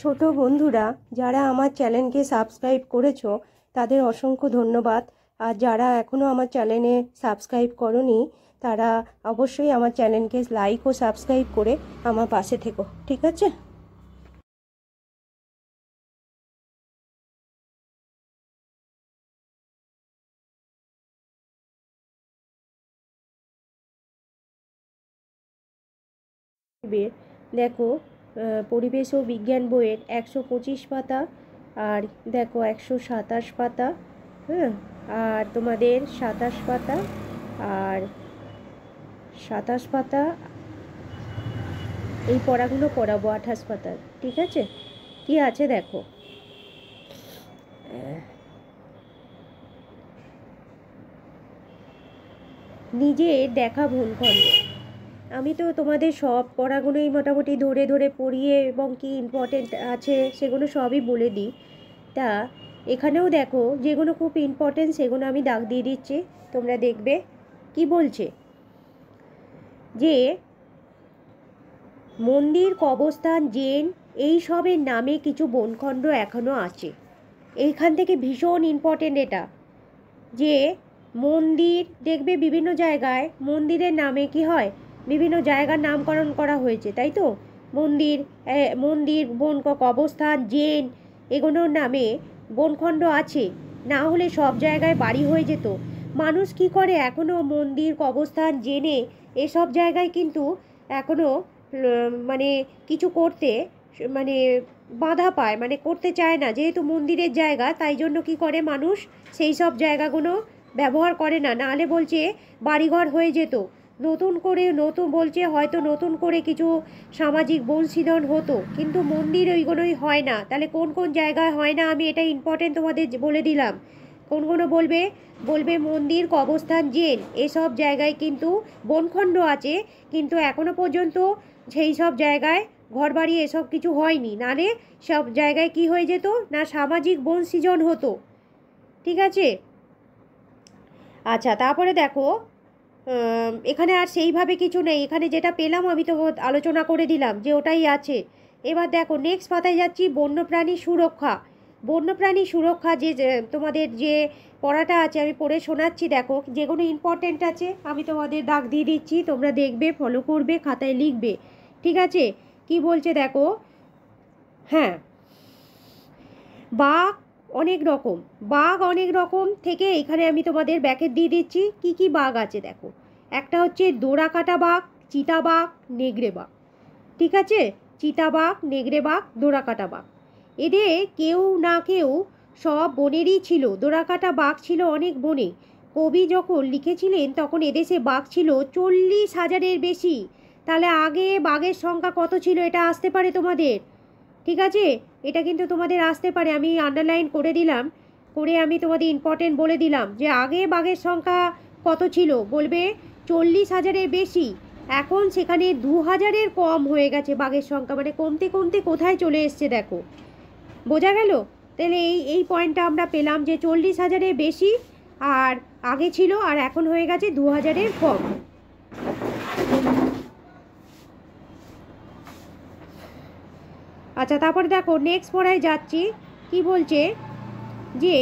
ছোট বন্ধুরা যারা আমার চ্যানেলকে সাবস্ক্রাইব করেছো তাদের অসংখ্য ধন্যবাদ। আর যারা এখনও আমার চ্যানেলে সাবস্ক্রাইব করোনি তারা অবশ্যই আমার চ্যানেলকে লাইক ও সাবস্ক্রাইব করে আমার পাশে থেকো, ঠিক আছে? দেখো, পরিবেশ ও বিজ্ঞান বইয়ের 125 পাতা, আর দেখো 127 পাতা, হ্যাঁ, আর তোমাদের 27 পাতা আর 27 পাতা, এই পড়াগুলো পড়াবো 28 পাতার, ঠিক আছে? কি আছে দেখো, নিজের দেখা ভুলখণ্ড। আমি তো তোমাদের সব পড়াগুলোই মোটামুটি ধরে ধরে পড়িয়ে এবং কি ইম্পর্টেন্ট আছে সেগুলো সবই বলে দিই। তা এখানেও দেখো যেগুলো খুব ইম্পর্টেন্ট সেগুলো আমি দাগ দিয়ে দিচ্ছি, তোমরা দেখবে কি বলছে। যে মন্দির, কবরস্থান, জেন এই সবের নামে কিছু বনখণ্ড এখনও আছে। এইখান থেকে ভীষণ ইম্পর্টেন্ট এটা, যে মন্দির দেখবে বিভিন্ন জায়গায় মন্দিরের নামে কি হয়, বিভিন্ন জায়গার নামকরণ করা হয়েছে, তাই তো? মন্দির, মন্দির, কবরস্থান, জেন এগুলোর নামে বনখণ্ড আছে, না হলে সব জায়গায় বাড়ি হয়ে যেত। মানুষ কি করে এখনও মন্দির, কবরস্থান, জেনে এসব জায়গায় কিন্তু এখনও মানে কিছু করতে মানে বাধা পায়, মানে করতে চায় না, যেহেতু মন্দিরের জায়গা, তাই জন্য কি করে মানুষ সেই সব জায়গাগুলো ব্যবহার করে না। নাহলে বলছে বাড়িঘর হয়ে যেত, নতুন বলছে হয়তো নতুন করে কিছু সামাজিক বংশীধন হতো, কিন্তু মন্দির ওইগুলোই হয় না। তাহলে কোন কোন জায়গায় হয় না আমি এটা ইম্পর্টেন্ট তোমাদের বলে দিলাম। কোনগুলো বলবে মন্দির, কবরস্থান, জেন এসব জায়গায় কিন্তু বনখণ্ড আছে, কিন্তু এখনো পর্যন্ত সেই সব জায়গায় ঘরবাড়ি এসব কিছু হয়নি, নালে সব জায়গায় কি হয়ে যেত না সামাজিক বংশীজন হতো, ঠিক আছে? আচ্ছা, তারপরে দেখো এখানে আর সেইভাবে কিছু নেই, এখানে যেটা পেলাম আমি তো আলোচনা করে দিলাম যে ওটাই আছে। এবার দেখো নেক্সট পাতায় যাচ্ছি, বন্যপ্রাণী সুরক্ষা। বন্যপ্রাণী সুরক্ষা যে তোমাদের যে পড়াটা আছে আমি পড়ে শোনাচ্ছি, দেখো যেগুলো ইম্পর্টেন্ট আছে আমি তোমাদের দাগ দিয়ে দিচ্ছি, তোমরা দেখবে, ফলো করবে, খাতায় লিখবে, ঠিক আছে? কি বলছে দেখো, হ্যাঁ, বাঘ অনেক রকম থেকে এখানে আমি তোমাদের ব্যাকেট দিয়ে দিচ্ছি কি কি বাঘ আছে দেখো। একটা হচ্ছে ডোরাকাটা বাঘ, চিতাবাঘ, নেগড়ে বাঘ, ঠিক আছে? চিতাবাঘ, নেগড়ে বাঘ, ডোরাকাটা বাঘ, এদের কেউ না কেউ সব বনেরই ছিল। ডোরাকাটা বাঘ ছিল অনেক বনে। কবি যখন লিখেছিলেন তখন এদেশে বাঘ ছিল 40,000-এর বেশি। তাহলে আগে বাঘের সংখ্যা কত ছিল এটা আসতে পারে তোমাদের, ঠিক আছে? এটা কিন্তু তোমাদের আসতে পারে, আমি আন্ডারলাইন করে দিলাম, করে আমি তোমাদের ইম্পর্টেন্ট বলে দিলাম যে আগে বাঘের সংখ্যা কত ছিল, বলবে 40,000-এর বেশি। এখন সেখানে 2,000-এর কম হয়ে গেছে বাঘের সংখ্যা, মানে কমতে কমতে কোথায় চলে এসছে দেখো, বোঝা গেল? তাহলে এই পয়েন্টটা আমরা পেলাম যে 40,000-এর বেশি আর আগে ছিল, আর এখন হয়ে গেছে 2,000-এর কম। আচ্ছা, তারপরে দেখো নেক্সট পড়ায় যাচ্ছি, কি বলছে যে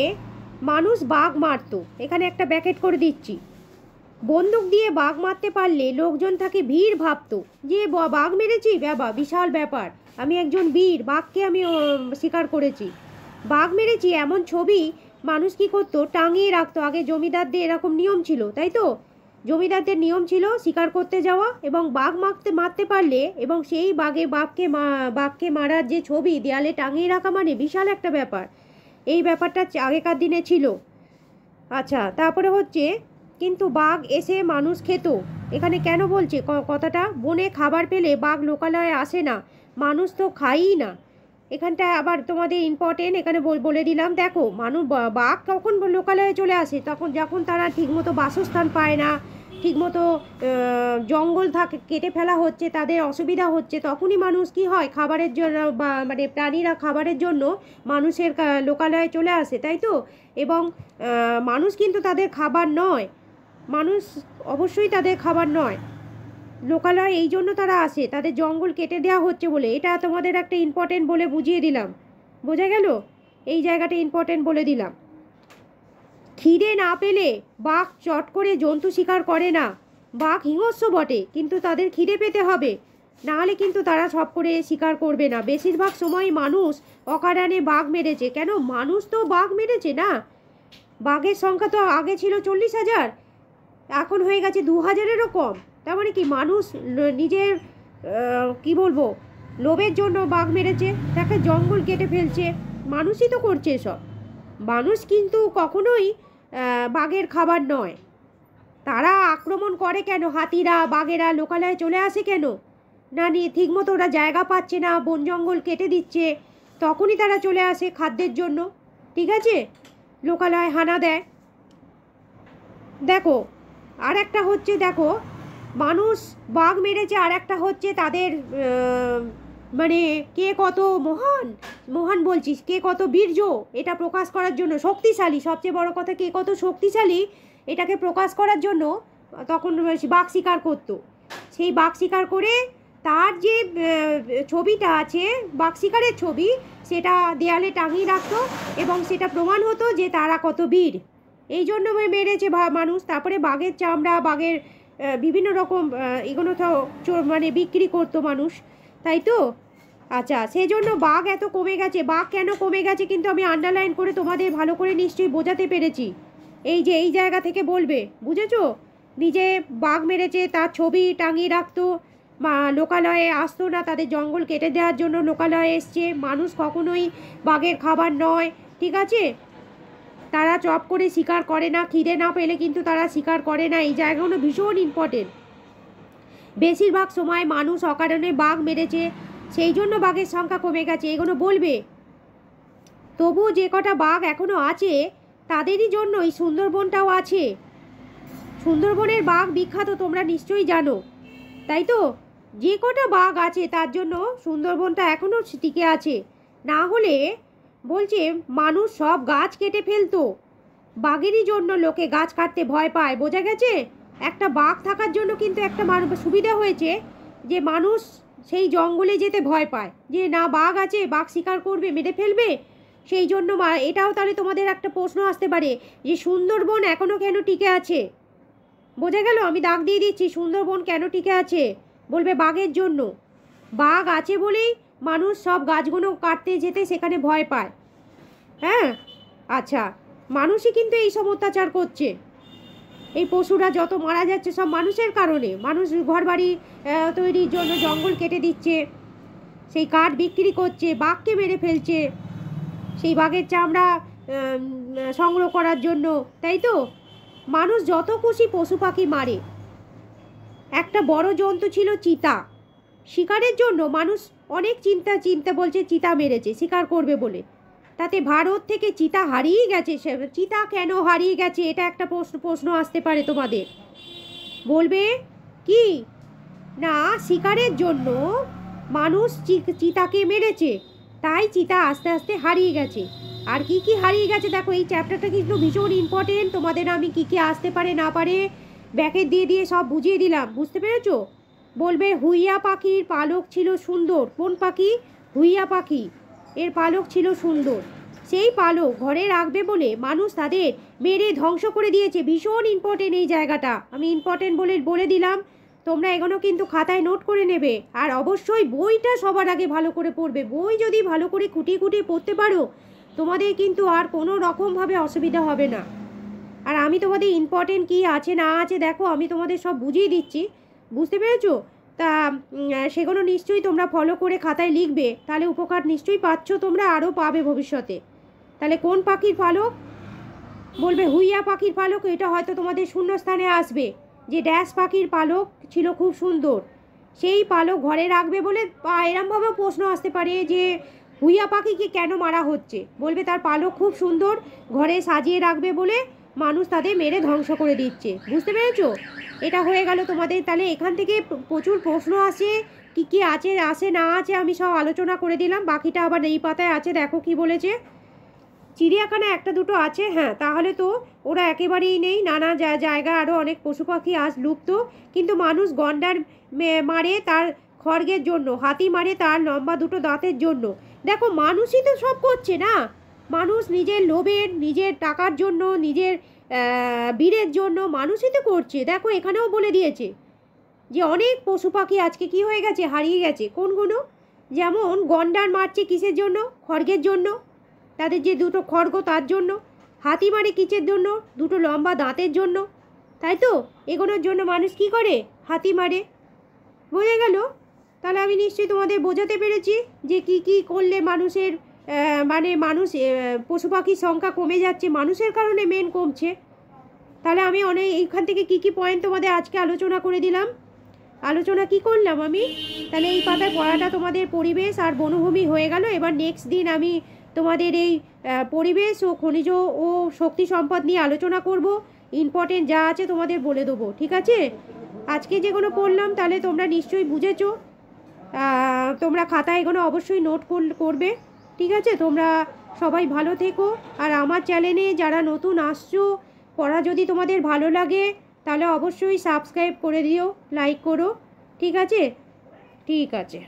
মানুষ বাঘ মারতো। এখানে একটা ব্যাকেট করে দিচ্ছি, বন্দুক দিয়ে বাঘ মারতে পারলে লোকজন তাকে বীর ভাবতো, যে বাঘ মেরেছি, বাবা বিশাল ব্যাপার, আমি একজন বীর, বাঘকে আমি শিকার করেছি, বাঘ মেরেছি, এমন ছবি মানুষ কি করতো টাঙিয়ে রাখতো। আগে জমিদারদের এরকম নিয়ম ছিল, তাই তো? জমিদারদের নিয়ম ছিল শিকার করতে যাওয়া, এবং বাঘ মারতে পারলে এবং সেই বাঘকে মারার যে ছবি দেয়ালে টাঙিয়ে রাখা মানে বিশাল একটা ব্যাপার। এই ব্যাপারটা আগেকার দিনে ছিল। আচ্ছা, তারপরে হচ্ছে কিন্তু বাঘ এসে মানুষ খেত। এখানে কেন বলছে কথাটা, বনে খাবার পেলে বাঘ লোকালয়ে আসে না, মানুষ তো খায়ই না। এখানটা আবার তোমাদের ইম্পর্টেন্ট, এখানে বলে দিলাম, দেখো বাঘ কখন লোকালয়ে চলে আসে, তখন যখন তারা ঠিকমতো বাসস্থান পায় না, ঠিকমতো জঙ্গল কেটে ফেলা হচ্ছে, তাদের অসুবিধা হচ্ছে, তখনই মানুষ কি হয় খাবারের জন্য, বা মানে প্রাণীরা খাবারের জন্য মানুষের লোকালয়ে চলে আসে, তাই তো? এবং মানুষ কিন্তু তাদের খাবার নয়, মানুষ অবশ্যই তাদের খাবার নয়। লোকালয় এই জন্য তারা আসে, তাদের জঙ্গল কেটে দেওয়া হচ্ছে বলে। এটা তোমাদের একটা ইম্পর্টেন্ট বলে বুঝিয়ে দিলাম, বোঝা গেল? এই জায়গাটা ইম্পর্টেন্ট বলে দিলাম। খিদে না পেলে বাঘ চট করে জন্তু শিকার করে না। বাঘ হিংস্র বটে, কিন্তু তাদের খিদে পেতে হবে, নাহলে কিন্তু তারা সব করে শিকার করবে না। বেশিরভাগ সময় মানুষ অকারণে বাঘ মেরেছে। কেন? মানুষ তো বাঘ মেরেছে না। বাঘের সংখ্যা তো আগে ছিল 40,000, এখন হয়ে গেছে 2,000-এরও কম। তার মানে কি মানুষ নিজের কি বলবো লোভের জন্য বাঘ মেরেছে, তাকে জঙ্গল কেটে ফেলছে। মানুষই তো করছে এসব। মানুষ কিন্তু কখনোই বাঘের খাবার নয়। তারা আক্রমণ করে কেন? হাতিরা বাঘেরা লোকালয়ে চলে আসে কেন? না নিয়ে ঠিকমতো ওরা জায়গা পাচ্ছে না, বন জঙ্গল কেটে দিচ্ছে, তখনই তারা চলে আসে খাদ্যের জন্য, ঠিক আছে? লোকালয় হানা দেয়। দেখো আর একটা হচ্ছে, দেখো মানুষ বাঘ মেরেছে, আর একটা হচ্ছে তাদের মানে কে কত মহান, মহান বলছিস, কে কত বীর্য, এটা প্রকাশ করার জন্য শক্তিশালী। সবচেয়ে বড় কথা, কে কত শক্তিশালী এটাকে প্রকাশ করার জন্য তখন বাঘ শিকার করতো। সেই বাঘ শিকার করে তার যে ছবিটা আছে বাঘ শিকারের ছবি, সেটা দেয়ালে টাঙিয়ে রাখতো এবং সেটা প্রমাণ হতো যে তারা কত বীর। এই জন্য মেরেছে মানুষ। তারপরে বাঘের চামড়া, বাঘের বিভিন্ন রকম এগুলো তো মানে বিক্রি করতো মানুষ, তাই তো? আচ্ছা, সেই জন্য বাঘ এত কমে গেছে। বাঘ কেন কমে গেছে কিন্তু আমি আন্ডারলাইন করে তোমাদের ভালো করে নিশ্চয়ই বোঝাতে পেরেছি। এই যে এই জায়গা থেকে বলবে, বুঝেছো? নিজে বাঘ মেরেছে, তার ছবি টাঙিয়ে রাখতো, লোকালয়ে আসতো না, তাদের জঙ্গল কেটে দেওয়ার জন্য লোকালয়ে এসছে। মানুষ কখনোই বাঘের খাবার নয়, ঠিক আছে? তারা চপ করে শিকার করে না, খিদে না পেলে কিন্তু তারা শিকার করে না। এই জায়গাগুলো ভীষণ ইম্পর্টেন্ট। বেশিরভাগ সময় মানুষ অকারণে বাঘ মেরেছে, সেই জন্য বাঘের সংখ্যা কমে গেছে, এগুলো বলবে। তবু যে কটা বাঘ এখনও আছে তাদেরই জন্যই সুন্দরবনটাও আছে। সুন্দরবনের বাঘ বিখ্যাত, তোমরা নিশ্চয়ই জানো, তাই তো? যে কটা বাঘ আছে তার জন্য সুন্দরবনটা এখনও টিকে আছে। না হলে বলছে মানুষ সব গাছ কেটে ফেলতো, বাঘেরই জন্য লোকে গাছ কাটতে ভয় পায়, বোঝা গেছে? একটা বাঘ থাকার জন্য কিন্তু একটা সুবিধা হয়েছে যে মানুষ সেই জঙ্গলে যেতে ভয় পায়, যে না বাঘ আছে, বাঘ শিকার করবে, মেরে ফেলবে। সেই জন্য এটাও তাহলে তোমাদের একটা প্রশ্ন আসতে পারে যে সুন্দরবন এখনও কেন টিকে আছে? বোঝা গেল? আমি দাগ দিয়ে দিচ্ছি, সুন্দরবন কেন টিকে আছে, বলবে বাঘের জন্য। বাঘ আছে বলেই মানুষ সব গাছগুলো কাটতে যেতে সেখানে ভয় পায়। হ্যাঁ, আচ্ছা, মানুষই কিন্তু এইসব অত্যাচার করছে। এই পশুরা যত মারা যাচ্ছে সব মানুষের কারণে। মানুষ ঘরবাড়ি তৈরির জন্য জঙ্গল কেটে দিচ্ছে, সেই কাঠ বিক্রি করছে, বাঘকে মেরে ফেলছে সেই বাঘের চামড়া সংগ্রহ করার জন্য, তাই তো? মানুষ যত খুশি পশু পাখি মারে। একটা বড় জন্তু ছিল চিতা, শিকারের জন্য মানুষ অনেক চিন্তা বলছে চিতা মেরেছে শিকার করবে বলে। তাতে ভারত থেকে চিতা হারিয়ে গেছে। চিতা কেন হারিয়ে গেছে, এটা একটা প্রশ্ন আসতে পারে তোমাদের। বলবে কি না, শিকারের জন্য মানুষ চিতাকে মেরেছে, তাই চিতা আস্তে আস্তে হারিয়ে গেছে। আর কি কি হারিয়ে গেছে দেখো, এই চ্যাপ্টারটা কিন্তু ভীষণ ইম্পর্টেন্ট। তোমাদের আমি কি কি আসতে পারে না পারে ব্যাকেট দিয়ে দিয়ে সব বুঝিয়ে দিলাম, বুঝতে পেরেছো? বলবে হুইয়া পাখির পালক ছিল সুন্দর। কোন পাখি? হুইয়া পাখি, এর পালক ছিল সুন্দর। সেই পালক ঘরে রাখবে বলে মানুষ তাদের মেরে ধ্বংস করে দিয়েছে। ভীষণ ইম্পর্টেন্ট এই জায়গাটা, আমি ইম্পর্টেন্ট বলে দিলাম। তোমরা এগুলো কিন্তু খাতায় নোট করে নেবে। আর অবশ্যই বইটা সবার আগে ভালো করে পড়বে। বই যদি ভালো করে খুঁটিয়ে খুঁটিয়ে পড়তে পারো, তোমাদের কিন্তু আর কোনো রকমভাবে অসুবিধা হবে না। আর আমি তোমাদের ইম্পর্টেন্ট কী আছে না আছে দেখো, আমি তোমাদের সব বুঝিয়ে দিচ্ছি, বুঝতে পেরেছো? তা সেগুলো নিশ্চয়ই তোমরা ফলো করে খাতায় লিখবে, তাহলে উপকার নিশ্চয়ই পাচ্ছ, তোমরা আরও পাবে ভবিষ্যতে। তাহলে কোন পাখির পালক? বলবে হুইয়া পাখির পালক। এটা হয়তো তোমাদের শূন্যস্থানে আসবে যে ড্যাশ পাখির পালক ছিল খুব সুন্দর, সেই পালক ঘরে রাখবে বলে। এরমভাবেও প্রশ্ন আসতে পারে যে হুইয়া পাখিকে কেন মারা হচ্ছে, বলবে তার পালক খুব সুন্দর, ঘরে সাজিয়ে রাখবে বলে মানুষ তাদের মেরে ধ্বংস করে দিচ্ছে। বুঝতে পেরেছো? এটা হয়ে গেল তোমাদের। তাহলে এখান থেকে প্রচুর প্রশ্ন আসে, কি কি আসে না আছে আমি সব আলোচনা করে দিলাম। বাকিটা আবার এই পাতায় আছে, দেখো কি বলেছে। চিড়িয়াখানা একটা দুটো আছে, হ্যাঁ, তাহলে তো ওরা একেবারেই নেই। নানা জায়গা আরও অনেক পশু পাখি আজ লুপ্ত, কিন্তু মানুষ গন্ডার মারে তার খড়গের জন্য, হাতি মারে তার লম্বা দুটো দাঁতের জন্য। দেখো মানুষই তো সব করছে না, মানুষ নিজের লোভের, নিজের টাকার জন্য, নিজের বীরের জন্য মানুষই তো করছে। দেখো এখানেও বলে দিয়েছে যে অনেক পশু পাখি আজকে কি হয়ে গেছে, হারিয়ে গেছে। কোনগুলো? যেমন গন্ডার মারছে কিসের জন্য? খড়গের জন্য, তাদের যে দুটো খড়গ তার জন্য। হাতি মারে কিসের জন্য? দুটো লম্বা দাঁতের জন্য, তাই তো? এগুলোর জন্য মানুষ কি করে? হাতি মারে। বোঝা গেল? তাহলে আমি নিশ্চয়ই তোমাদের বোঝাতে পেরেছি যে কি কি করলে মানুষের মানে মানুষ পশু পাখির সংখ্যা কমে যাচ্ছে, মানুষের কারণে মেন কমছে। তাহলে আমি অনেক এইখান থেকে কি কি পয়েন্ট তোমাদের আজকে আলোচনা করে দিলাম। আলোচনা কি করলাম আমি? তাহলে এই পাতায় পড়াটা তোমাদের পরিবেশ আর বনভূমি হয়ে গেল। এবার নেক্সট দিন আমি তোমাদের এই পরিবেশ ও খনিজ ও শক্তি সম্পদ নিয়ে আলোচনা করব। ইম্পর্টেন্ট যা আছে তোমাদের বলে দেবো, ঠিক আছে? আজকে যেগুলো পড়লাম তাহলে তোমরা নিশ্চয়ই বুঝেছো। তোমরা খাতায় এগুলো অবশ্যই নোট করবে, ঠিক আছে? তোমরা সবাই ভালো থেকো। আর আমার চ্যানেলে যারা নতুন আসছো, পড়া যদি তোমাদের ভালো লাগে তাহলে অবশ্যই সাবস্ক্রাইব করে দিও, লাইক করো, ঠিক আছে? ঠিক আছে।